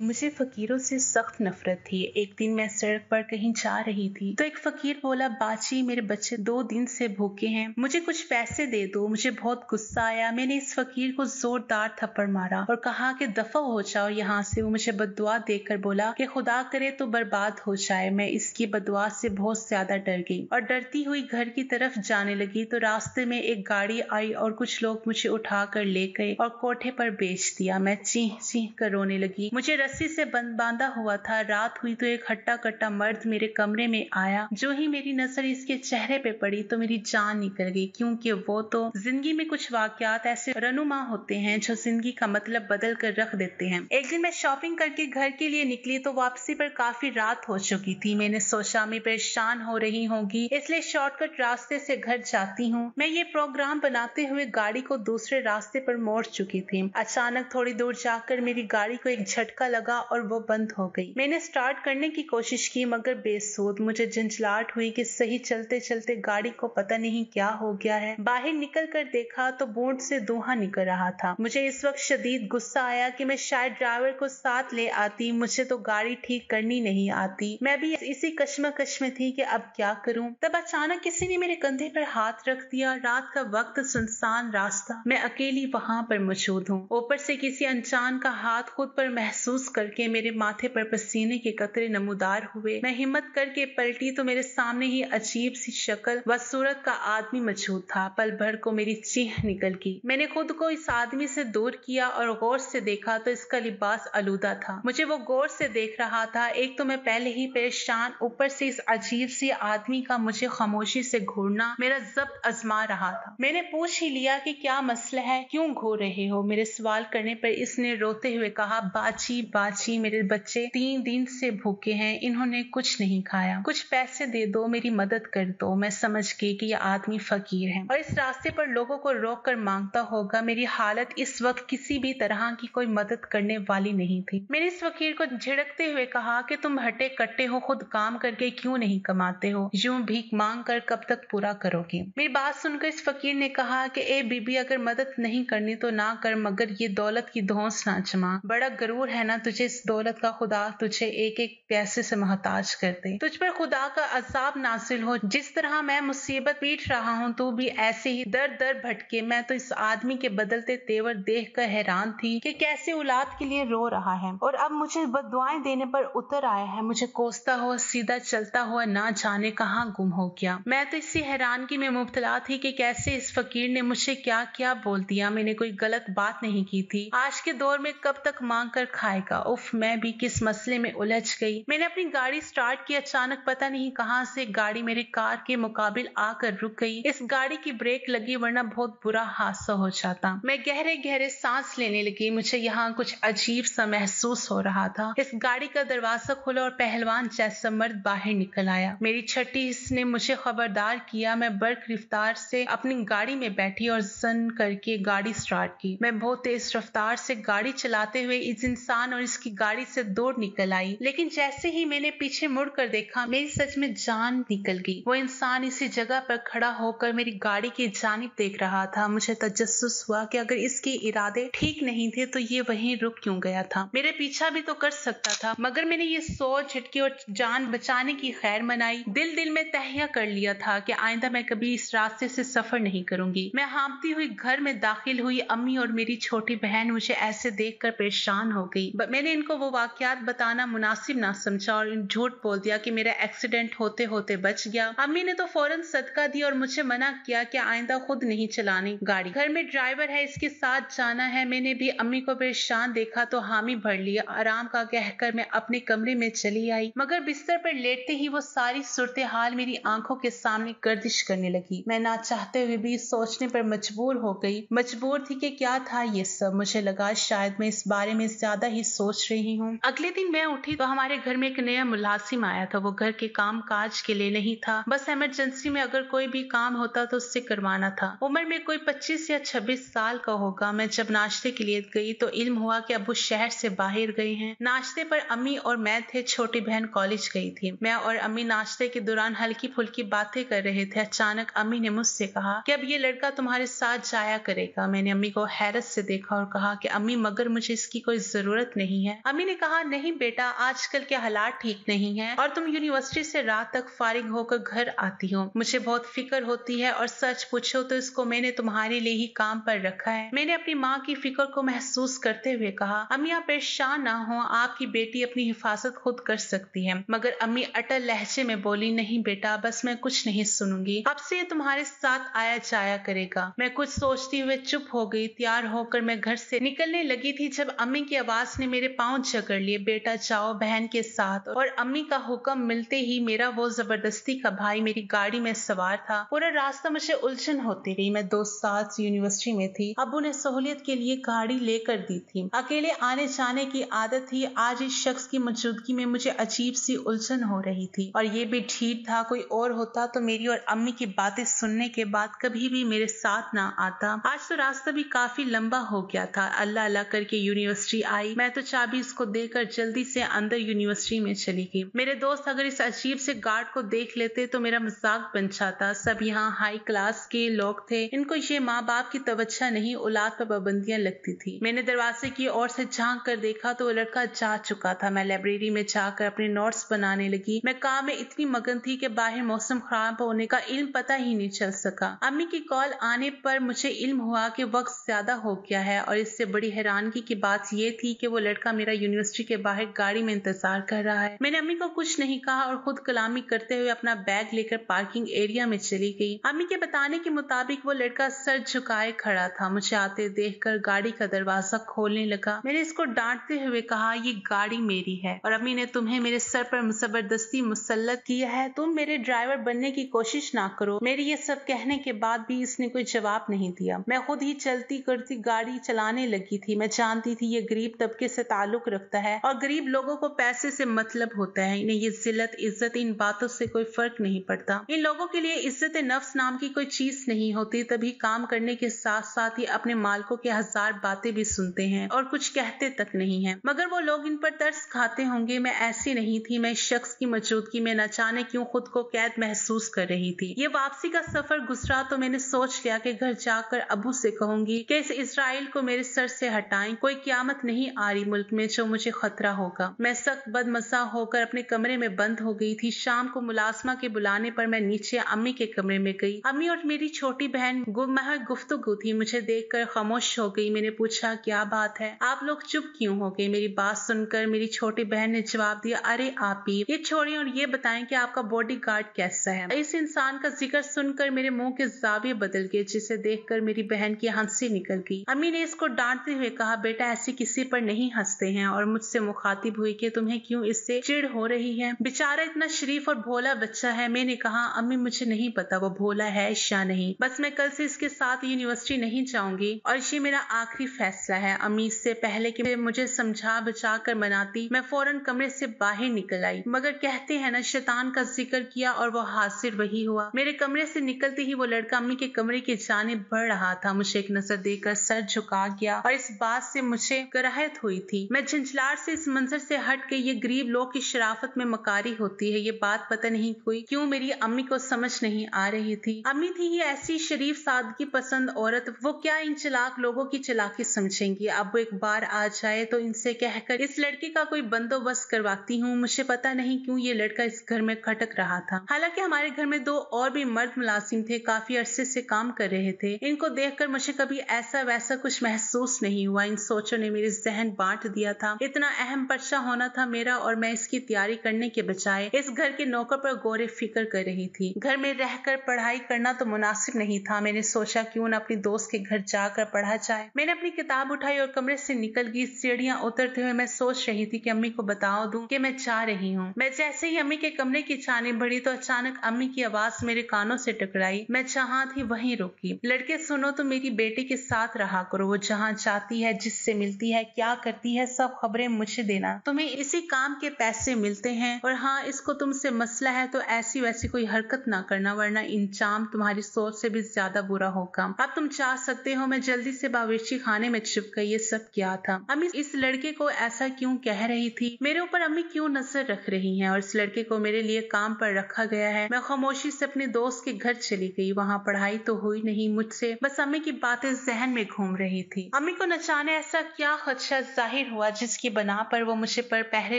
मुझे फकीरों से सख्त नफरत थी। एक दिन मैं सड़क पर कहीं जा रही थी तो एक फकीर बोला, बाची मेरे बच्चे 2 दिन से भूखे हैं, मुझे कुछ पैसे दे दो। मुझे बहुत गुस्सा आया। मैंने इस फकीर को जोरदार थप्पड़ मारा और कहा कि दफा हो जाओ यहाँ से। वो मुझे बददुआ देकर बोला कि खुदा करे तो बर्बाद हो जाए। मैं इसकी बददुआ से बहुत ज्यादा डर गई और डरती हुई घर की तरफ जाने लगी तो रास्ते में एक गाड़ी आई और कुछ लोग मुझे उठा कर ले गए और कोठे पर बेच दिया। मैं चीख चीख कर रोने लगी। मुझे रस्सी से बांधा हुआ था। रात हुई तो एक हट्टा कट्टा मर्द मेरे कमरे में आया। जो ही मेरी नजर इसके चेहरे पे पड़ी तो मेरी जान निकल गई, क्योंकि वो तो जिंदगी में कुछ वाकयात ऐसे रनुमा होते हैं जो जिंदगी का मतलब बदल कर रख देते हैं। एक दिन मैं शॉपिंग करके घर के लिए निकली तो वापसी पर काफी रात हो चुकी थी। मैंने सोचा मैं परेशान हो रही होगी, इसलिए शॉर्टकट रास्ते से घर जाती हूँ। मैं ये प्रोग्राम बनाते हुए गाड़ी को दूसरे रास्ते पर मोड़ चुकी थी। अचानक थोड़ी दूर जाकर मेरी गाड़ी को एक झटका लगा और वो बंद हो गई। मैंने स्टार्ट करने की कोशिश की मगर बेसुध। मुझे झंझलाहट हुई कि सही चलते चलते गाड़ी को पता नहीं क्या हो गया है। बाहर निकल कर देखा तो बोर्ड से धुआं निकल रहा था। मुझे इस वक्त शदीद गुस्सा आया कि मैं शायद ड्राइवर को साथ ले आती। मुझे तो गाड़ी ठीक करनी नहीं आती। मैं भी इसी कश्मकश में थी कि अब क्या करूं। तब अचानक किसी ने मेरे कंधे पर हाथ रख दिया। रात का वक्त, सुनसान रास्ता, मैं अकेली वहां पर मौजूद हूँ। ऊपर से किसी अनजान का हाथ खुद पर महसूस करके मेरे माथे पर पसीने के कतरे नमूदार हुए। मैं हिम्मत करके पलटी तो मेरे सामने ही अजीब सी शक्ल व सूरत का आदमी मौजूद था। पल भर को मेरी चीख निकल गई। मैंने खुद को इस आदमी से दूर किया और गौर से देखा तो इसका लिबास आलूदा था। मुझे वो गौर से देख रहा था। एक तो मैं पहले ही परेशान, ऊपर से इस अजीब सी आदमी का मुझे खामोशी से घूरना मेरा जब्त आजमा रहा था। मैंने पूछ ही लिया कि क्या मसला है, क्यों घूर रहे हो। मेरे सवाल करने पर इसने रोते हुए कहा, बाची बाची मेरे बच्चे 3 दिन से भूखे हैं, इन्होंने कुछ नहीं खाया, कुछ पैसे दे दो, मेरी मदद कर दो। मैं समझ गई कि यह आदमी फकीर है और इस रास्ते पर लोगों को रोक कर मांगता होगा। मेरी हालत इस वक्त किसी भी तरह की कोई मदद करने वाली नहीं थी। मैंने इस फकीर को झिड़कते हुए कहा कि तुम हटे कट्टे हो, खुद काम करके क्यों नहीं कमाते हो, यूं भीख मांग कर कब तक पूरा करोगे। मेरी बात सुनकर इस फकीर ने कहा कि ए बीबी, अगर मदद नहीं करनी तो ना कर, मगर ये दौलत की धौंस ना जमा। बड़ा गरूर है ना तुझे इस दौलत का, खुदा तुझे एक एक पैसे से मोहताज कर दे, तुझ पर खुदा का अजाब नासिल हो। जिस तरह मैं मुसीबत पीट रहा हूँ तू भी ऐसे ही दर दर भटके। मैं तो इस आदमी के बदलते तेवर देख कर हैरान थी कि कैसे औलाद के लिए रो रहा है और अब मुझे बददुआएं देने पर उतर आया है। मुझे कोसता हुआ सीधा चलता हुआ ना जाने कहाँ गुम हो गया। मैं तो इसी हैरानगी में मुब्तला थी कि कैसे इस फकीर ने मुझे क्या क्या बोल दिया। मैंने कोई गलत बात नहीं की थी। आज के दौर में कब तक मांग कर खाएगा। उफ, मैं भी किस मसले में उलझ गई। मैंने अपनी गाड़ी स्टार्ट की। अचानक पता नहीं कहां से गाड़ी मेरी कार के मुकाबिल आकर रुक गई। इस गाड़ी की ब्रेक लगी, वरना बहुत बुरा हादसा हो जाता। मैं गहरे गहरे सांस लेने लगी। मुझे यहाँ कुछ अजीब सा महसूस हो रहा था। इस गाड़ी का दरवाजा खुला और पहलवान जैसा मर्द बाहर निकल आया। मेरी छठी हिस्स ने मुझे खबरदार किया। मैं बर्क रफ्तार से अपनी गाड़ी में बैठी और जन करके गाड़ी स्टार्ट की। मैं बहुत तेज रफ्तार से गाड़ी चलाते हुए इस इंसान और इसकी गाड़ी से दूर निकल आई, लेकिन जैसे ही मैंने पीछे मुड़कर देखा मेरी सच में जान निकल गई। वो इंसान इसी जगह पर खड़ा होकर मेरी गाड़ी की जानिब देख रहा था। मुझे तजस्सुस हुआ कि अगर इसके इरादे ठीक नहीं थे तो ये वहीं रुक क्यों गया था। मेरे पीछा भी तो कर सकता था, मगर मैंने ये सोच झटकी और जान बचाने की खैर मनाई। दिल दिल में तहैया कर लिया था कि आइंदा मैं कभी इस रास्ते से सफर नहीं करूंगी। मैं हाँफती हुई घर में दाखिल हुई। अम्मी और मेरी छोटी बहन मुझे ऐसे देखकर परेशान हो गई। मैंने इनको वो वाकयात बताना मुनासिब ना समझा और झूठ बोल दिया कि मेरा एक्सीडेंट होते होते बच गया। अम्मी ने तो फौरन सदका दी और मुझे मना किया कि आइंदा खुद नहीं चलानी गाड़ी, घर में ड्राइवर है, इसके साथ जाना है। मैंने भी अम्मी को परेशान देखा तो हामी भर लिया। आराम का कहकर मैं अपने कमरे में चली आई, मगर बिस्तर पर लेटते ही वो सारी सूरत हाल मेरी आंखों के सामने गर्दिश करने लगी। मैं ना चाहते हुए भी सोचने पर मजबूर हो गई। मजबूर थी कि क्या था ये सब। मुझे लगा शायद मैं इस बारे में ज्यादा ही सोच रही हूँ। अगले दिन मैं उठी तो हमारे घर में एक नया मुलाजिम आया था। वो घर के काम काज के लिए नहीं था, बस इमरजेंसी में अगर कोई भी काम होता तो उससे करवाना था। उम्र में कोई 25 या 26 साल का होगा। मैं जब नाश्ते के लिए गई तो इल्म हुआ कि अब्बू शहर से बाहर गए हैं। नाश्ते पर अम्मी और मैं थे। छोटी बहन कॉलेज गई थी। मैं और अम्मी नाश्ते के दौरान हल्की फुल्की बातें कर रहे थे। अचानक अम्मी ने मुझसे कहा कि अब ये लड़का तुम्हारे साथ जाया करेगा। मैंने अम्मी को हैरत से देखा और कहा कि अम्मी, मगर मुझे इसकी कोई जरूरत नहीं नहीं है। अम्मी ने कहा, नहीं बेटा, आजकल के हालात ठीक नहीं है और तुम यूनिवर्सिटी से रात तक फारिग होकर घर आती हो। मुझे बहुत फिक्र होती है और सच पूछो तो इसको मैंने तुम्हारे लिए ही काम पर रखा है। मैंने अपनी माँ की फिक्र को महसूस करते हुए कहा, अम्मी आप परेशान ना हो, आपकी बेटी अपनी हिफाजत खुद कर सकती है। मगर अम्मी अटल लहजे में बोली, नहीं बेटा, बस मैं कुछ नहीं सुनूंगी, अब से ये तुम्हारे साथ आया जाया करेगा। मैं कुछ सोचती हुए चुप हो गई। तैयार होकर मैं घर से निकलने लगी थी जब अम्मी की आवाज ने मेरे पांव जकड़ लिए। बेटा जाओ बहन के साथ। और अम्मी का हुक्म मिलते ही मेरा वो जबरदस्ती का भाई मेरी गाड़ी में सवार था। पूरा रास्ता मुझे उलझन होती रही। मैं 2 साल से यूनिवर्सिटी में थी। अब्बू ने सहूलियत के लिए गाड़ी लेकर दी थी। अकेले आने जाने की आदत थी। आज इस शख्स की मौजूदगी में मुझे अजीब सी उलझन हो रही थी और ये भी ठीक था। कोई और होता तो मेरी और अम्मी की बातें सुनने के बाद कभी भी मेरे साथ ना आता। आज तो रास्ता भी काफी लंबा हो गया था। अल्लाह अल्लाह करके यूनिवर्सिटी आई। मैं तो चाबी इसको देकर जल्दी से अंदर यूनिवर्सिटी में चली गई। मेरे दोस्त अगर इस अजीब से गार्ड को देख लेते तो मेरा मजाक बन जाता। सब यहाँ हाई क्लास के लोग थे, इनको ये माँ बाप की तवज्जो नहीं, औलाद पर पाबंदियां लगती थी। मैंने दरवाजे की ओर से झांक कर देखा तो वो लड़का जा चुका था। मैं लाइब्रेरी में जाकर अपने नोट्स बनाने लगी। मैं काम में इतनी मगन थी कि बाहर मौसम खराब होने का इल्म पता ही नहीं चल सका। अम्मी की कॉल आने पर मुझे इल्म हुआ कि वक्त ज्यादा हो गया है और इससे बड़ी हैरानगी की बात ये थी कि वो लड़का मेरा यूनिवर्सिटी के बाहर गाड़ी में इंतजार कर रहा है। मैंने अम्मी को कुछ नहीं कहा और खुद कलामी करते हुए अपना बैग लेकर पार्किंग एरिया में चली गई। अम्मी के बताने के मुताबिक वो लड़का सर झुकाए खड़ा था। मुझे आते देखकर गाड़ी का दरवाजा खोलने लगा। मैंने इसको डांटते हुए कहा, ये गाड़ी मेरी है और अम्मी ने तुम्हें मेरे सर पर जबरदस्ती मुसल्लत किया है। तुम मेरे ड्राइवर बनने की कोशिश ना करो। मेरे ये सब कहने के बाद भी इसने कोई जवाब नहीं दिया। मैं खुद ही चलती करती गाड़ी चलाने लगी थी। मैं जानती थी ये गरीब तबके से ताल्लुक रखता है और गरीब लोगों को पैसे से मतलब होता है। इन्हें ये जिल्लत इज्जत इन बातों से कोई फर्क नहीं पड़ता। इन लोगों के लिए इज्जत नफ्स नाम की कोई चीज नहीं होती। तभी काम करने के साथ साथ ही अपने मालिकों की 1000 बातें भी सुनते हैं और कुछ कहते तक नहीं है। मगर वो लोग इन पर तरस खाते होंगे। मैं ऐसी नहीं थी। मैं इस शख्स की मौजूदगी में न जाने क्यों खुद को कैद महसूस कर रही थी। ये वापसी का सफर गुजरा तो मैंने सोच लिया कि घर जाकर अबू से कहूंगी कि इस इजराइल को मेरे सर से हटाएं। कोई क्यामत नहीं आ रही मुल्क में जो मुझे खतरा होगा। मैं सख्त बदमजा होकर अपने कमरे में बंद हो गई थी। शाम को मुलाजमा के बुलाने पर मैं नीचे अम्मी के कमरे में गई। अम्मी और मेरी छोटी बहन महज गुफ्तगू थी। मुझे देखकर खामोश हो गई। मैंने पूछा, क्या बात है, आप लोग चुप क्यों हो गए? मेरी बात सुनकर मेरी छोटी बहन ने जवाब दिया, अरे आप ही ये छोड़िए और ये बताएं कि आपका बॉडीगार्ड कैसा है। इस इंसान का जिक्र सुनकर मेरे मुंह के जाविये बदल गए, जिसे देखकर मेरी बहन की हंसी निकल गई। अम्मी ने इसको डांटते हुए कहा, बेटा ऐसे किसी पर नहीं हंसते हैं। और मुझसे मुखातिब हुई कि तुम्हें क्यों इससे चिढ़ हो रही है? बेचारा इतना शरीफ और भोला बच्चा है। मैंने कहा, अम्मी मुझे नहीं पता वो भोला है या नहीं, बस मैं कल से इसके साथ यूनिवर्सिटी नहीं जाऊंगी और ये मेरा आखिरी फैसला है। अम्मी इससे पहले कि मुझे समझा बचा कर मनाती, मैं फौरन कमरे से बाहर निकल आई। मगर कहते हैं ना, शैतान का जिक्र किया और वो हासिल वही हुआ। मेरे कमरे से निकलते ही वो लड़का अम्मी के कमरे की जानिब बढ़ रहा था। मुझे एक नजर देकर सर झुका गया और इस बात से मुझे कराहत हुई थी। मैं झंझलाहट से इस मंजर से हट के, ये गरीब लोग की शराफत में मकारी होती है, ये बात पता नहीं कोई क्यों मेरी अम्मी को समझ नहीं आ रही थी। अम्मी थी ये ऐसी शरीफ सादगी पसंद औरत, वो क्या इन चालाक लोगों की चालाकी समझेंगी। अब वो एक बार आ जाए तो इनसे कहकर इस लड़के का कोई बंदोबस्त करवाती हूँ। मुझे पता नहीं क्यों ये लड़का इस घर में खटक रहा था। हालांकि हमारे घर में 2 और भी मर्द मुलाजिम थे, काफी अरसे से काम कर रहे थे। इनको देखकर मुझे कभी ऐसा वैसा कुछ महसूस नहीं हुआ। इन सोचों ने मेरी जहन बांट दिया था। इतना अहम पर्चा होना था मेरा और मैं इसकी तैयारी करने के बजाय इस घर के नौकर पर गौरे फिक्र कर रही थी। घर में रहकर पढ़ाई करना तो मुनासिब नहीं था। मैंने सोचा क्यों न अपनी दोस्त के घर जाकर पढ़ा जाए। मैंने अपनी किताब उठाई और कमरे से निकल गई। सीढ़ियां उतरते हुए मैं सोच रही थी कि अम्मी को बता दूं कि मैं जा रही हूँ। मैं जैसे ही अम्मी के कमरे की जानिब बढ़ी तो अचानक अम्मी की आवाज मेरे कानों से टकराई। मैं जहाँ थी वहीं रुकी। लड़के सुनो तो मेरी बेटी के साथ रहा करो। वो जहाँ जाती है, जिससे मिलती है, क्या करती है, सब खबरें मुझे देना। तुम्हें इसी काम के पैसे मिलते हैं। और हाँ, इसको तुमसे मसला है तो ऐसी वैसी कोई हरकत ना करना, वरना इंजाम तुम्हारी सोच से भी ज्यादा बुरा होगा। अब तुम जा सकते हो। मैं जल्दी से बावर्ची खाने में छिप गई। ये सब क्या था? अम्मी इस लड़के को ऐसा क्यों कह रही थी? मेरे ऊपर अम्मी क्यों नजर रख रही हैं? और इस लड़के को मेरे लिए काम पर रखा गया है। मैं खामोशी से अपने दोस्त के घर चली गई। वहाँ पढ़ाई तो हुई नहीं मुझसे, बस अम्मी की बातें जहन में घूम रही थी। अम्मी को न जाने ऐसा क्या खदशा जाहिर जाहिर हुआ जिसकी बना पर वो मुझे पर पहरे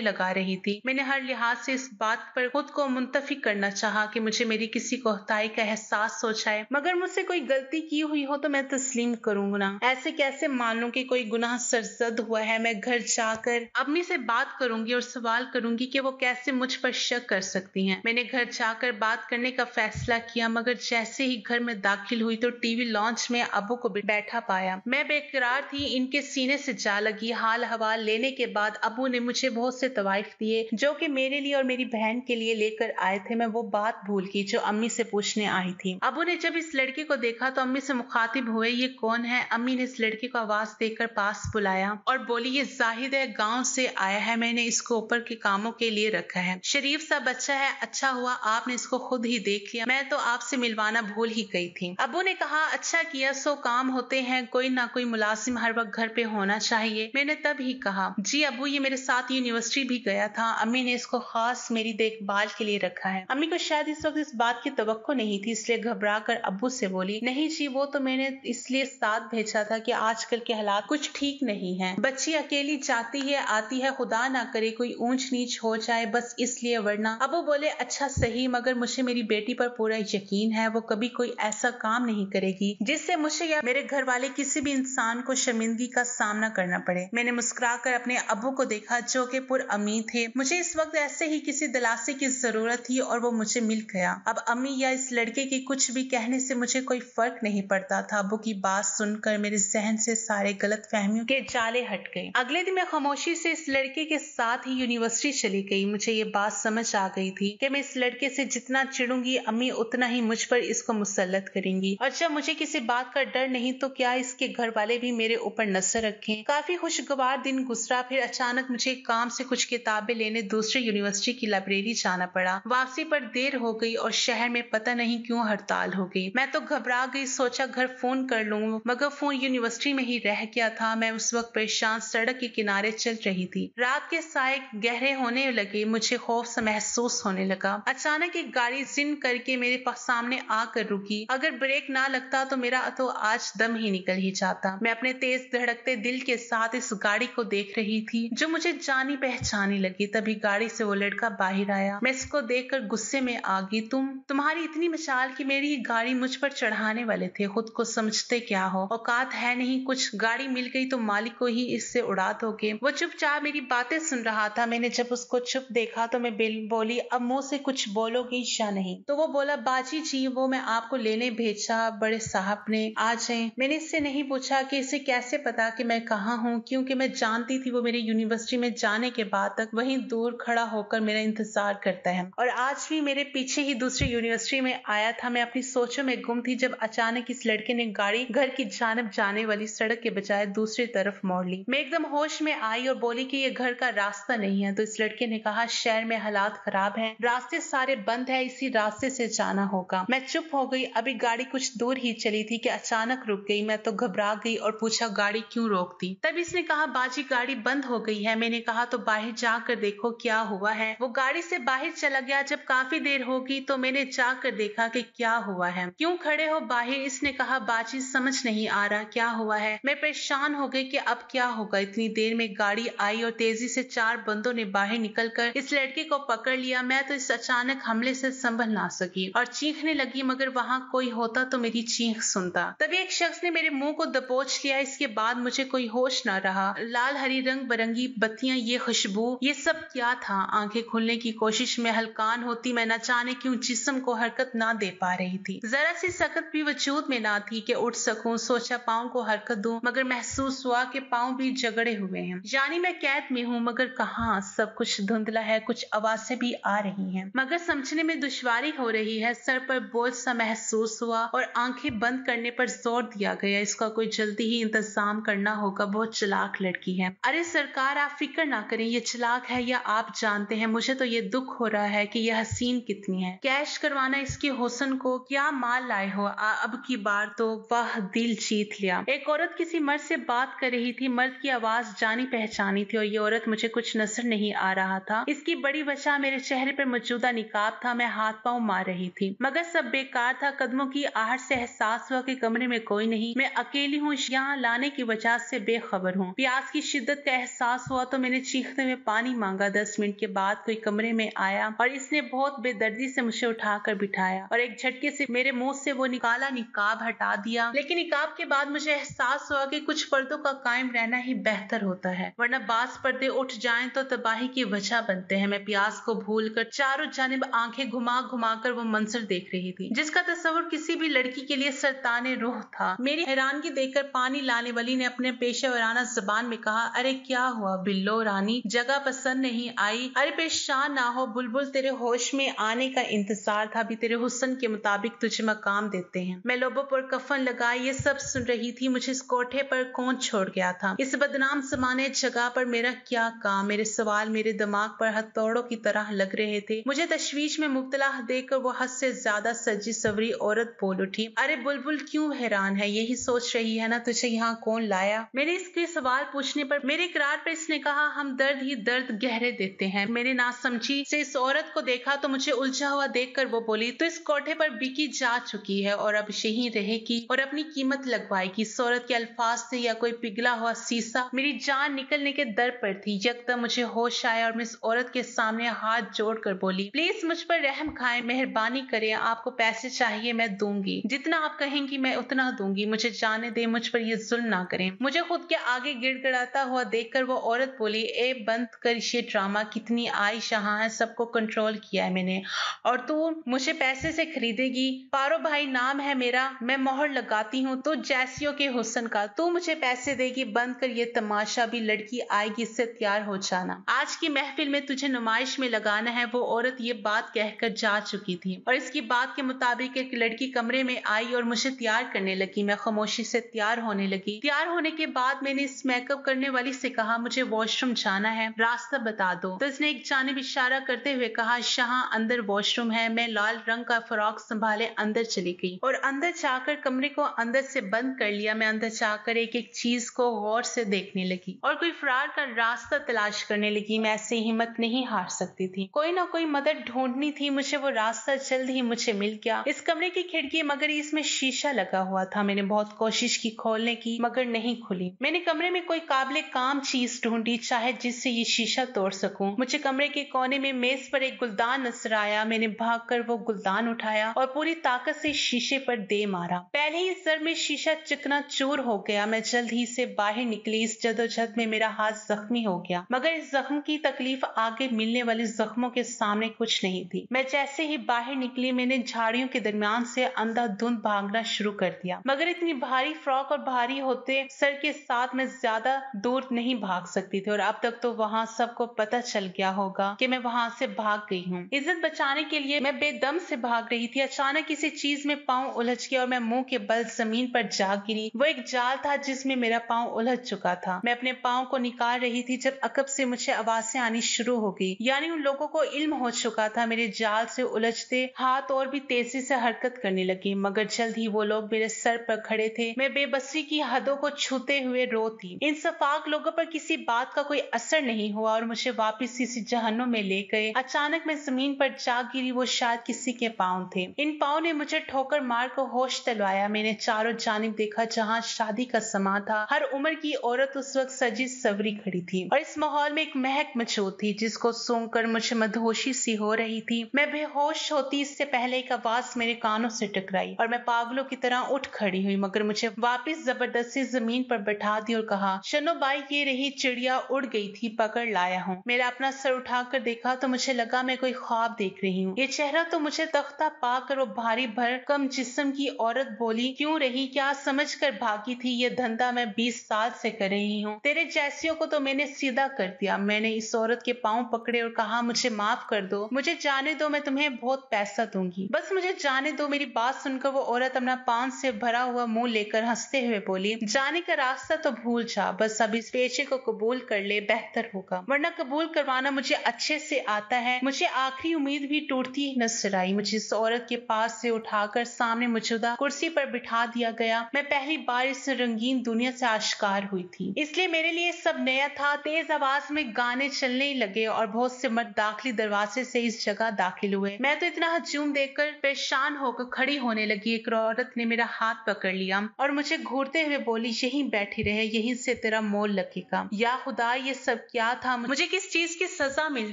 लगा रही थी। मैंने हर लिहाज से इस बात पर खुद को मुंतफिक करना चाहा कि मुझे मेरी किसी कोताही का एहसास हो जाए, मगर मुझसे कोई गलती की हुई हो तो मैं तस्लीम करूंगा ना। ऐसे कैसे मान लूं कि कोई गुनाह सरजद हुआ है। मैं घर जाकर अम्मी से बात करूंगी और सवाल करूंगी कि वो कैसे मुझ पर शक कर सकती हैं। मैंने घर जाकर बात करने का फैसला किया, मगर जैसे ही घर में दाखिल हुई तो टीवी लॉन्च में अबू को बैठा पाया। मैं बेकरार थी, इनके सीने से जा लगी। हाल हवाल लेने के बाद अबू ने मुझे बहुत से तवाइफ दिए जो कि मेरे लिए और मेरी बहन के लिए लेकर आए थे। मैं वो बात भूल गई जो अम्मी से पूछने आई थी। अबू ने जब इस लड़के को देखा तो अम्मी से मुखातिब हुए, ये कौन है? अम्मी ने इस लड़के को आवाज देकर पास बुलाया और बोली, ये जाहिद है, गांव से आया है, मैंने इसको ऊपर के कामों के लिए रखा है। शरीफ सा बच्चा है, अच्छा हुआ आपने इसको खुद ही देख लिया, मैं तो आपसे मिलवाना भूल ही गई थी। अबू ने कहा, अच्छा किया, 100 काम होते हैं, कोई ना कोई मुलाजिम हर वक्त घर पे होना चाहिए। मैंने तब ही कहा, जी अबू ये मेरे साथ यूनिवर्सिटी भी गया था, अम्मी ने इसको खास मेरी देखभाल के लिए रखा है। अम्मी को शायद इस वक्त इस बात की तवक्को नहीं थी, इसलिए घबरा कर अब्बू से बोली, नहीं जी वो तो मैंने इसलिए साथ भेजा था कि आजकल के हालात कुछ ठीक नहीं है। बच्ची अकेली जाती है आती है, खुदा ना करे कोई ऊंच नीच हो जाए, बस इसलिए, वरना। अबू बोले, अच्छा सही, मगर मुझे मेरी बेटी पर पूरा यकीन है, वो कभी कोई ऐसा काम नहीं करेगी जिससे मुझे या मेरे घर वाले किसी भी इंसान को शर्मिंदगी का सामना करना पड़े। मैंने मुस्कुराकर अपने अब्बू को देखा जो कि पुरअमीन थे। मुझे इस वक्त ऐसे ही किसी दिलासे की जरूरत थी और वो मुझे मिल गया। अब अम्मी या इस लड़के के कुछ भी कहने से मुझे कोई फर्क नहीं पड़ता था। अब्बू की बात सुनकर मेरे जहन से सारे गलत फहमियों के जाले हट गए। अगले दिन मैं खामोशी से इस लड़के के साथ ही यूनिवर्सिटी चली गई। मुझे ये बात समझ आ गई थी कि मैं इस लड़के से जितना चिढ़ूंगी अम्मी उतना ही मुझ पर इसको मुसल्लत करेंगी, और जब मुझे किसी बात का डर नहीं तो क्या इसके घर वाले भी मेरे ऊपर नजर रखें। काफी खुशगवार दिन गुजरा, फिर अचानक मुझे काम से कुछ किताबें लेने दूसरे यूनिवर्सिटी की लाइब्रेरी जाना पड़ा। वापसी पर देर हो गई और शहर में पता नहीं क्यों हड़ताल हो गई। मैं तो घबरा गई, सोचा घर फोन कर लूं, मगर फोन यूनिवर्सिटी में ही रह गया था। मैं उस वक्त परेशान सड़क के किनारे चल रही थी। रात के साए गहरे होने लगे, मुझे खौफ सा महसूस होने लगा। अचानक एक गाड़ी जिन करके मेरे सामने आकर रुकी। अगर ब्रेक ना लगता तो मेरा तो आज दम ही निकल ही जाता। मैं अपने तेज धड़कते दिल के साथ इस गाड़ी को देख रही थी जो मुझे जानी पहचानी लगी। तभी गाड़ी से वो लड़का बाहर आया। मैं इसको देखकर गुस्से में आ गई। तुम्हारी इतनी मचाल कि मेरी गाड़ी मुझ पर चढ़ाने वाले थे, खुद को समझते क्या हो, औकात है नहीं कुछ, गाड़ी मिल गई तो मालिक को ही इससे उड़ा दोगे। वो चुपचाप मेरी बातें सुन रहा था। मैंने जब उसको चुप देखा तो मैं बोली, अब मुंह से कुछ बोलोगी या नहीं? तो वो बोला, बाजी जी वो मैं आपको लेने भेजा, बड़े साहब ने, आ जाए। मैंने इससे नहीं पूछा कि इसे कैसे पता कि मैं कहाँ हूँ, क्योंकि मैं जानती थी वो मेरी यूनिवर्सिटी में जाने के बाद तक वहीं दूर खड़ा होकर मेरा इंतजार करता है, और आज भी मेरे पीछे ही दूसरी यूनिवर्सिटी में आया था। मैं अपनी सोचों में गुम थी जब अचानक इस लड़के ने गाड़ी घर की जानब जाने वाली सड़क के बजाय दूसरी तरफ मोड़ ली। मैं एकदम होश में आई और बोली कि ये घर का रास्ता नहीं है। तो इस लड़के ने कहा, शहर में हालात खराब हैं, रास्ते सारे बंद है, इसी रास्ते से जाना होगा। मैं चुप हो गई। अभी गाड़ी कुछ दूर ही चली थी कि अचानक रुक गई। मैं तो घबरा गई और पूछा, गाड़ी क्यों रोक दी? तब इसने कहा, बाजी गाड़ी बंद हो गई है। मैंने कहा, तो बाहर जाकर देखो क्या हुआ है। वो गाड़ी से बाहर चला गया। जब काफी देर होगी तो मैंने जाकर देखा कि क्या हुआ है। क्यों खड़े हो बाहर? इसने कहा, बाजी समझ नहीं आ रहा क्या हुआ है। मैं परेशान हो गई कि अब क्या होगा। इतनी देर में गाड़ी आई और तेजी से 4 बंदों ने बाहर निकलकर इस लड़के को पकड़ लिया। मैं तो इस अचानक हमले से संभल ना सकी और चीखने लगी, मगर वहाँ कोई होता तो मेरी चीख सुनता। तभी एक शख्स ने मेरे मुंह को दबोच लिया। इसके बाद मुझे कोई होश न रहा। लाल हरी रंग बिरंगी बत्तियां, ये खुशबू, ये सब क्या था? आंखें खोलने की कोशिश में हलकान होती मैं न जाने क्यों जिस्म को हरकत ना दे पा रही थी। जरा सी सकत भी वजूद में ना थी कि उठ सकूं। सोचा पाँव को हरकत दूं, मगर महसूस हुआ कि पाँव भी जगड़े हुए हैं, यानी मैं कैद में हूँ। मगर कहाँ? सब कुछ धुंधला है, कुछ आवाजें भी आ रही हैं, मगर समझने में दुश्वारी हो रही है। सर पर बोझ सा महसूस हुआ और आंखें बंद करने पर जोर दिया गया। इसका कोई जल्दी ही इंतजाम करना होगा, बहुत चालाक लड़की है। अरे सरकार आप फिक्र ना करें, ये चालाक है या आप जानते हैं। मुझे तो ये दुख हो रहा है कि यह हसीन कितनी है। कैश करवाना इसके हुस्न को, क्या माल लाए हो अब की बार तो, वाह दिल जीत लिया। एक औरत किसी मर्द से बात कर रही थी। मर्द की आवाज जानी पहचानी थी और ये औरत मुझे कुछ नजर नहीं आ रहा था। इसकी बड़ी वजह मेरे चेहरे पर मौजूदा निकाब था। मैं हाथ पांव मार रही थी, मगर सब बेकार था। कदमों की आहट से एहसास हुआ कि कमरे में कोई नहीं, मैं अकेली हूँ। यहाँ लाने की वजह से बेखबर हूँ। प्यास प्यास की शिद्दत का एहसास हुआ तो मैंने चीखते हुए पानी मांगा। 10 मिनट के बाद कोई कमरे में आया और इसने बहुत बेदर्दी से मुझे उठाकर बिठाया और एक झटके से मेरे मुंह से वो काला निकाब हटा दिया। लेकिन निकाब के बाद मुझे एहसास हुआ कि कुछ पर्दों का कायम रहना ही बेहतर होता है, वरना बास पर्दे उठ जाएं तो तबाही की वजह बनते हैं। मैं प्यास को भूलकर चारों जानिब आंखें घुमा घुमा कर वो मंजर देख रही थी जिसका तस्वुर किसी भी लड़की के लिए सरताने रूह था। मेरी हैरानगी देखकर पानी लाने वाली ने अपने पेशेवराना जुबान में कहा, अरे क्या हुआ बिल्लो रानी, जगह पसंद नहीं आई? अरे परेशान ना हो बुलबुल, तेरे होश में आने का इंतजार था, अभी तेरे हुस्न के मुताबिक तुझे मकाम देते हैं। मैं लोबों पर कफन लगाए ये सब सुन रही थी। मुझे इस कोठे पर कौन छोड़ गया था? इस बदनाम ज़माने जगह पर मेरा क्या काम? मेरे सवाल मेरे दिमाग पर हथौड़ों की तरह लग रहे थे। मुझे तशवीश में मुब्तला देखकर वो हद से ज्यादा सजी सवरी औरत बोल उठी, अरे बुलबुल क्यों हैरान है? यही सोच रही है ना तुझे यहाँ कौन लाया? मैंने इसके सवाल पूछने पर मेरे इकरार पर इसने कहा, हम दर्द ही दर्द गहरे देते हैं। मैंने नासमझी से इस औरत को देखा तो मुझे उलझा हुआ देखकर वो बोली, तो इस कोठे पर बिकी जा चुकी है और अब यहीं रहेगी और अपनी कीमत लगवाएगी। इस औरत के अल्फाज से या कोई पिघला हुआ शीशा मेरी जान निकलने के दर पर थी। यकदम मुझे होश आया और मैं इस औरत के सामने हाथ जोड़कर बोली, प्लीज मुझ पर रहम खाएं, मेहरबानी करें, आपको पैसे चाहिए मैं दूंगी, जितना आप कहेंगी मैं उतना दूंगी, मुझे जाने दे, मुझ पर ये जुल्म ना करें। मुझे खुद के आगे गिड़गिड़ाता हुआ देखकर वो औरत बोली, ए बंद कर ये ड्रामा, कितनी आइश यहाँ है, सबको कंट्रोल किया है मैंने, और तू मुझे पैसे से खरीदेगी? पारो भाई नाम है मेरा, मैं मोहर लगाती हूँ तो जैसियों के हुस्न का, तू मुझे पैसे देगी? बंद कर ये तमाशा, भी लड़की आएगी इससे तैयार हो जाना, आज की महफिल में तुझे नुमाइश में लगाना है। वो औरत ये बात कहकर जा चुकी थी और इसकी बात के मुताबिक एक लड़की कमरे में आई और मुझे तैयार करने लगी। मैं खामोशी से तैयार होने लगी। तैयार होने के बाद मैंने इस मेकअप करने वाली से कहा, मुझे वॉशरूम जाना है, रास्ता बता दो। तो इसने एक जानिब इशारा करते हुए कहा, यहाँ अंदर वॉशरूम है। मैं लाल रंग का फ्रॉक संभाले अंदर चली गई और अंदर जाकर कमरे को अंदर से बंद कर लिया। मैं अंदर जाकर एक एक चीज को गौर से देखने लगी और कोई फरार का रास्ता तलाश करने लगी। मैं ऐसे हिम्मत नहीं हार सकती थी, कोई ना कोई मदद ढूंढनी थी। मुझे वो रास्ता जल्द ही मुझे मिल गया। इस कमरे की खिड़की मगर इसमें शीशा लगा हुआ था। मैंने बहुत कोशिश की खोलने की मगर नहीं खुली। मैंने कमरे में कोई काबिले काम चीज ढूंढी चाहे जिससे ये शीशा तोड़ सकूं। मुझे कमरे के कोने में मेज पर एक गुलदान नजर आया। मैंने भागकर वो गुलदान उठाया और पूरी ताकत से शीशे पर दे मारा। पहले ही सर में शीशा चकनाचूर हो गया। मैं जल्द ही से बाहर निकली। इस जदोजहद में मेरा हाथ जख्मी हो गया मगर इस जख्म की तकलीफ आगे मिलने वाले जख्मों के सामने कुछ नहीं थी। मैं जैसे ही बाहर निकली मैंने झाड़ियों के दरमियान से अंधाधुंध भागना शुरू कर दिया मगर इतनी भारी फ्रॉक और भारी होते सर के साथ मैं ज्यादा दूर नहीं भाग सकती थी और अब तक तो वहाँ सबको पता चल गया होगा कि मैं वहाँ से भाग गई हूँ। इज्जत बचाने के लिए मैं बेदम से भाग रही थी। अचानक किसी चीज में पाँव उलझ गया और मैं मुंह के बल जमीन पर जा गिरी। वो एक जाल था जिसमें मेरा पाँव उलझ चुका था। मैं अपने पाँव को निकाल रही थी जब अकब से मुझे आवाजें आनी शुरू हो गई। यानी उन लोगों को इल्म हो चुका था। मेरे जाल से उलझते हाथ और भी तेजी से हरकत करने लगी मगर जल्द ही वो लोग मेरे सर पर खड़े थे। मैं बेबसी की हदों को छूते हुए रोती। इन सफाक लोगों पर किसी बात का कोई असर नहीं हुआ और मुझे वापस इसी जहन्नुम में ले गए। अचानक मैं जमीन पर जा गिरी। वो शायद किसी के पाँव थे। इन पाँव ने मुझे ठोकर मार कर होश दिलवाया। मैंने चारों जानिब देखा जहाँ शादी का समा था। हर उम्र की औरत उस वक्त सजी सवरी खड़ी थी और इस माहौल में एक महक मौजूद थी जिसको सूंघकर मुझे मदहोशी सी हो रही थी। मैं बेहोश होती इससे पहले एक आवाज मेरे कानों से टकराई और मैं पागलों की तरह उठ खड़ी हुई मगर मुझे वापस जबरदस्ती जमीन पर बैठा दी और कहा, शनो बाई ये रही चिड़िया, उड़ गई थी, पकड़ लाया हूँ। मेरा अपना सर उठाकर देखा तो मुझे लगा मैं कोई ख्वाब देख रही हूँ। ये चेहरा तो मुझे तख्ता पाकर वो भारी भरकम जिस्म की औरत बोली, क्यों रही, क्या समझ कर भागी थी? ये धंधा मैं 20 साल से कर रही हूँ। तेरे जैसियों को तो मैंने सीधा कर दिया। मैंने इस औरत के पाँव पकड़े और कहा, मुझे माफ कर दो, मुझे जाने दो, मैं तुम्हें बहुत पैसा दूंगी, बस मुझे जाने दो। मेरी बात सुनकर वो औरत अपना पान से भरा हुआ मुंह लेकर हंसते हुए बोली, जाने का रास्ता तो भूल जा, बस अब इस पेशे को कबूल कर ले, बेहतर होगा, वरना कबूल करवाना मुझे अच्छे से आता है। मुझे आखिरी उम्मीद भी टूटती नजर आई। मुझे इस औरत के पास से उठाकर सामने मौजूदा कुर्सी पर बिठा दिया गया। मैं पहली बार इस रंगीन दुनिया से आश्कार हुई थी, इसलिए मेरे लिए सब नया था। तेज आवाज में गाने चलने लगे और बहुत से मर्द दाखिली दरवाजे से इस जगह दाखिल हुए। मैं तो इतना हजूम देखकर परेशान होकर खड़ी होने लगी। एक औरत ने मेरा हाथ पकड़ लिया और मुझे घूरते हुए बोली, यहीं बैठी रहे, यहीं से तेरा मेरा मोल लगेगा। या खुदा, ये सब क्या था? मुझे किस चीज की सजा मिल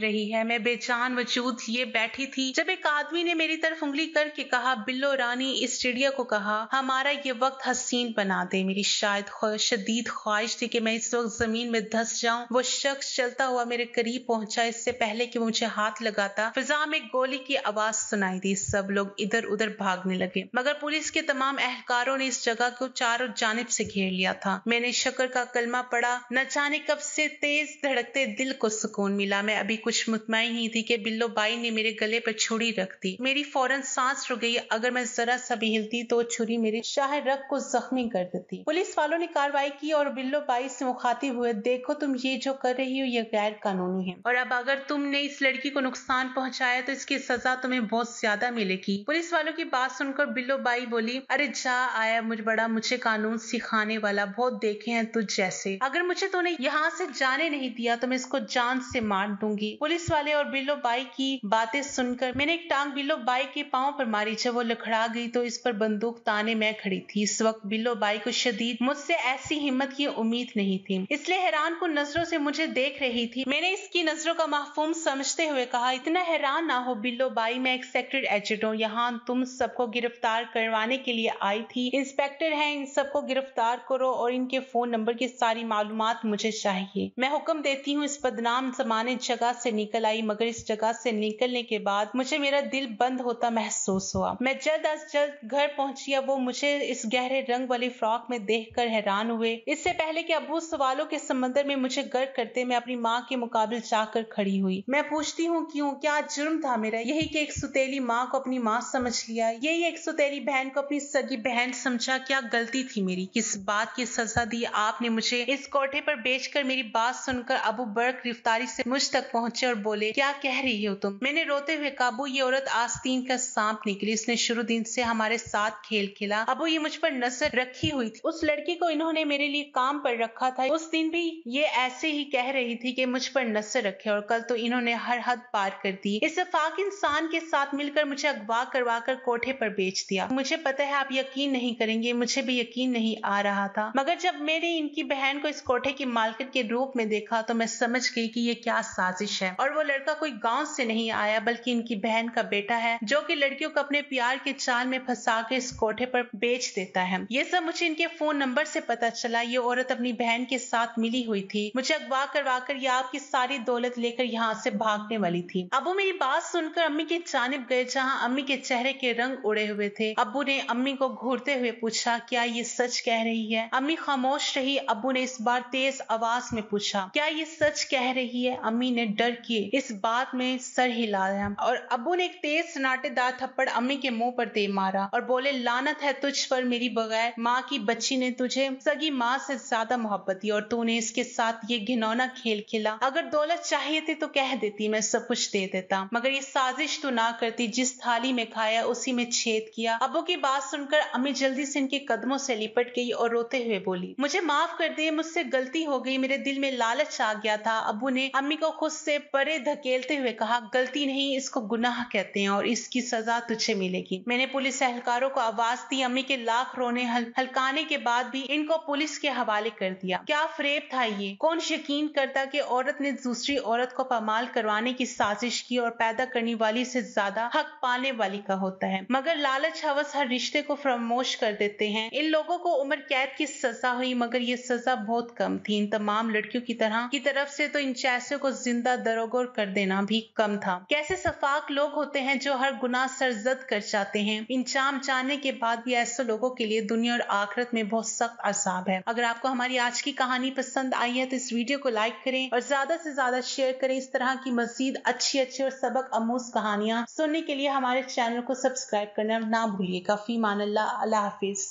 रही है? मैं बेजान वजूद ये बैठी थी जब एक आदमी ने मेरी तरफ उंगली करके कहा, बिल्लो रानी, इस चिड़िया को कहा हमारा ये वक्त हसीन बना दे। मेरी शायद शदीद ख्वाहिश थी कि मैं इस वक्त जमीन में धंस जाऊं। वो शख्स चलता हुआ मेरे करीब पहुंचा। इससे पहले कि मुझे हाथ लगाता, फिजा में गोली की आवाज सुनाई दी। सब लोग इधर उधर भागने लगे, मगर पुलिस के तमाम एहलकारों ने इस जगह को चारों जानिब से घेर लिया था। मैंने शुक्र का कलमा पड़ा। न जाने कब से तेज धड़कते दिल को सुकून मिला। मैं अभी कुछ मुतमईन ही थी कि बिल्लो बाई ने मेरे गले पर छुरी रख दी। मेरी फौरन सांस रुक गई। अगर मैं जरा सा भी हिलती तो छुरी मेरे शाह रग को जख्मी कर देती। पुलिस वालों ने कार्रवाई की और बिल्लो बाई से मुखातिब हुए, देखो तुम ये जो कर रही हो ये गैर कानूनी है, और अब अगर तुमने इस लड़की को नुकसान पहुंचाया तो इसकी सजा तुम्हें बहुत ज्यादा मिलेगी। पुलिस वालों की बात सुनकर बिल्लो बाई बोली, अरे जा आया मुझे कानून सिखाने वाला, बहुत देखे हैं तुझ जैसे। अगर मुझे तूने यहाँ से जाने नहीं दिया तो मैं इसको जान से मार दूंगी। पुलिस वाले और बिल्लो बाई की बातें सुनकर मैंने एक टांग बिल्लो बाई के पांव पर मारी। जब वो लखड़ा गई तो इस पर बंदूक ताने मैं खड़ी थी। इस वक्त बिल्लो बाई को शदीद मुझसे ऐसी हिम्मत की उम्मीद नहीं थी, इसलिए हैरान को नजरों से मुझे देख रही थी। मैंने इसकी नजरों का महफूम समझते हुए कहा, इतना हैरान ना हो बिल्लो बाई, मैं एक सेक्रेट एजेंट हूँ। यहाँ तुम सबको गिरफ्तार करवाने के लिए आई थी। इंस्पेक्टर है, इन सबको गिरफ्तार करो और इनके फोन नंबर की सारी मालूमात मुझे चाहिए। मैं हुक्म देती हूँ। इस बदनाम जमाने जगह से निकल आई, मगर इस जगह से निकलने के बाद मुझे मेरा दिल बंद होता महसूस हुआ। मैं जल्द अज जल्द घर पहुंची। वो मुझे इस गहरे रंग वाली फ्रॉक में देखकर हैरान हुए। इससे पहले कि अबू सवालों के समंदर में मुझे गर्क करते, मैं अपनी माँ के मुकाबले जाकर खड़ी हुई। मैं पूछती हूँ क्यों? क्या जुर्म था मेरा? यही कि एक सुतेली माँ को अपनी माँ समझ लिया, यही एक सुतेली बहन को अपनी सगी बहन समझा। क्या गलती थी मेरी? किस बात की सजा दी आपने मुझे? इस कोठे पर बेचकर मेरी बात सुनकर अबू बर्क गिरफ्तारी से मुझ तक पहुंचे और बोले, क्या कह रही हो तुम? मैंने रोते हुए काबू, ये औरत आस्तीन का सांप निकली। इसने शुरू दिन से हमारे साथ खेल खेला। अबू, ये मुझ पर नजर रखी हुई थी। उस लड़की को इन्होंने मेरे लिए काम पर रखा था। उस दिन भी ये ऐसे ही कह रही थी कि मुझ पर नजर रखे, और कल तो इन्होंने हर हद पार कर दी। इस फाक इंसान के साथ मिलकर मुझे अगवा करवा कर कोठे पर बेच दिया। मुझे पता है आप यकीन नहीं करेंगे, मुझे भी यकीन नहीं आ रहा था, मगर जब मैंने इनकी बहन को इस कोठे की मालकिन के रूप में देखा तो मैं समझ गई कि ये क्या साजिश है। और वो लड़का कोई गांव से नहीं आया, बल्कि इनकी बहन का बेटा है, जो कि लड़कियों को अपने प्यार के जाल में फंसा के इस कोठे पर बेच देता है। ये सब मुझे इनके फोन नंबर से पता चला। ये औरत अपनी बहन के साथ मिली हुई थी। मुझे अगवा करवा कर ये आपकी सारी दौलत लेकर यहाँ से भागने वाली थी। अबू मेरी बात सुनकर अम्मी की जानिब गए, जहाँ अम्मी के चेहरे के रंग उड़े हुए थे। अब्बू ने अम्मी को घूरते हुए पूछा, क्या ये सच कह रही है? अम्मी खामोश रही। अब्बू ने इस बार तेज आवाज में पूछा, क्या ये सच कह रही है? अम्मी ने डर के इस बात में सर हिलाया और अब्बू ने एक तेज सन्नाटेदार थप्पड़ अम्मी के मुंह पर दे मारा और बोले, लानत है तुझ पर, मेरी बगैर माँ की बच्ची ने तुझे सगी माँ से ज्यादा मोहब्बत दी और तूने इसके साथ ये घिनौना खेल खेला। अगर दौलत चाहिए थी तो कह देती, मैं सब कुछ दे देता, मगर ये साजिश तो ना करती। जिस थाली में खाया उसी में छेद किया। अब्बू की बात सुनकर अम्मी जल्दी से इनके कदमों से लिपट गई और रोते हुए बोली, मुझे माफ कर दे, मुझसे गलती हो गई, मेरे दिल में लालच आ गया था। अब्बू ने अम्मी को खुद से परे धकेलते हुए कहा, गलती नहीं, इसको गुनाह कहते हैं और इसकी सजा तुझे मिलेगी। मैंने पुलिस एहलकारों को आवाज दी। अम्मी के लाख रोने हल्काने के बाद भी इनको पुलिस के हवाले कर दिया। क्या फरेब था ये? कौन यकीन करता कि औरत ने दूसरी औरत को पामाल करवाने की साजिश की और पैदा करने वाली से ज्यादा हक पाने वाली का होता है। मगर लालच हवस हर रिश्ते को फरामोश कर देते हैं। इन लोगों को उम्र कैद की सजा हुई, मगर ये सजा बहुत कम थी। इन तमाम लड़कियों की तरफ से तो इन जैसे को जिंदा दरोगोर कर देना भी कम था। कैसे सफाक लोग होते हैं जो हर गुनाह सरजद कर जाते हैं। इंजाम जानने के बाद भी ऐसे लोगों के लिए दुनिया और आखिरत में बहुत सख्त अजाब है। अगर आपको हमारी आज की कहानी पसंद आई है तो इस वीडियो को लाइक करें और ज्यादा से ज्यादा शेयर करें। इस तरह की मजीद अच्छी और सबक आमूज कहानियां सुनने के लिए हमारे चैनल को सब्सक्राइब करना ना भूलिएगा। फी मान अल्लाह। अल्लाह हाफिज।